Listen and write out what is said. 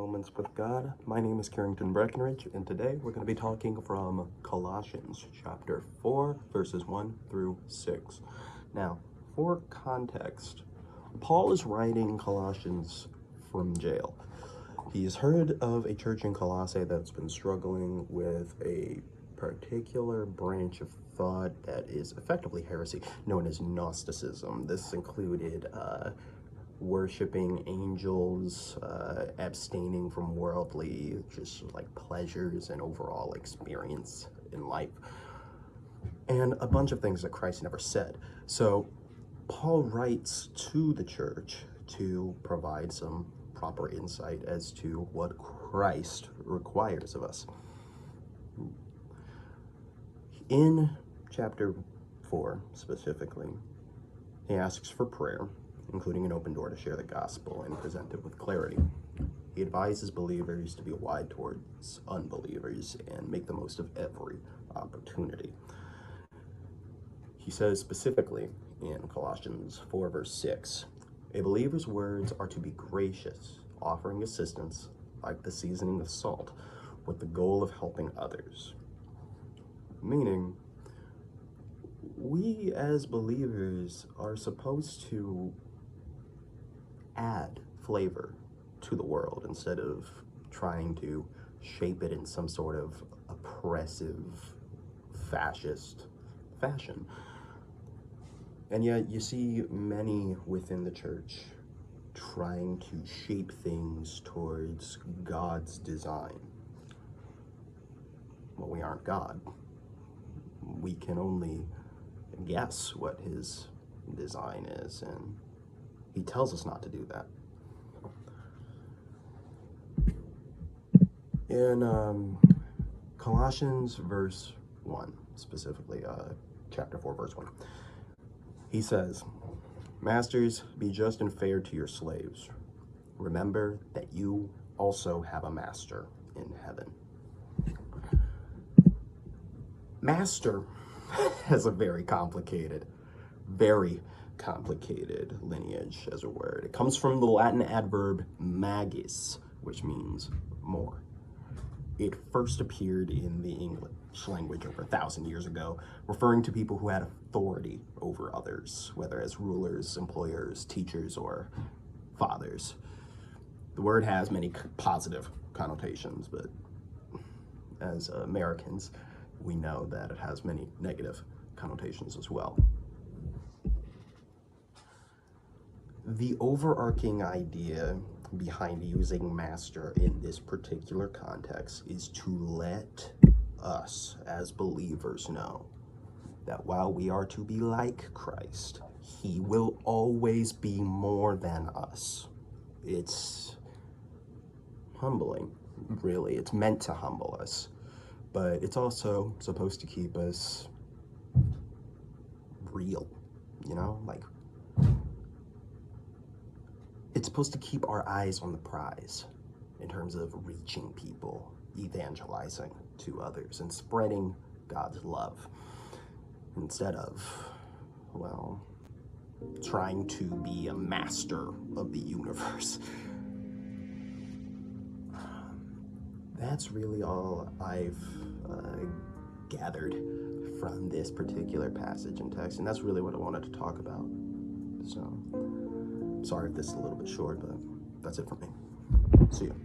Moments with God. My name is Carrington Breckenridge, and today we're going to be talking from Colossians chapter 4, verses 1 through 6. Now, for context, Paul is writing Colossians from jail. He's heard of a church in Colossae that's been struggling with a particular branch of thought that is effectively heresy, known as Gnosticism. This included worshiping angels, abstaining from worldly, just like pleasures and overall experience in life, and a bunch of things that Christ never said. So Paul writes to the church to provide some proper insight as to what Christ requires of us. In chapter 4 specifically, he asks for prayer, including an open door to share the gospel and present it with clarity. He advises believers to be wide towards unbelievers and make the most of every opportunity. He says specifically in Colossians 4 verse 6, a believer's words are to be gracious, offering assistance like the seasoning of salt, with the goal of helping others. Meaning, we as believers are supposed to add flavor to the world instead of trying to shape it in some sort of oppressive, fascist fashion. And yet you see many within the church trying to shape things towards God's design. Well, we aren't God. We can only guess what his design is, and he tells us not to do that. In Colossians verse 1, specifically chapter 4 verse 1, he says, "Masters, be just and fair to your slaves. Remember that you also have a master in heaven." Master has a very complicated lineage as a word. It comes from the Latin adverb magis, which means more. It first appeared in the English language over 1,000 years ago, referring to people who had authority over others, whether as rulers, employers, teachers, or fathers. The word has many positive connotations, but as Americans, we know that it has many negative connotations as well. The overarching idea behind using master in this particular context is to let us as believers know that while we are to be like Christ, he will always be more than us. It's humbling, really. It's meant to humble us, but it's also supposed to keep us real, like it's supposed to keep our eyes on the prize in terms of reaching people, evangelizing to others, and spreading God's love instead of, trying to be a master of the universe. That's really all I've gathered from this particular passage and text, and that's really what I wanted to talk about. So, sorry if this is a little bit short, but that's it for me. See you.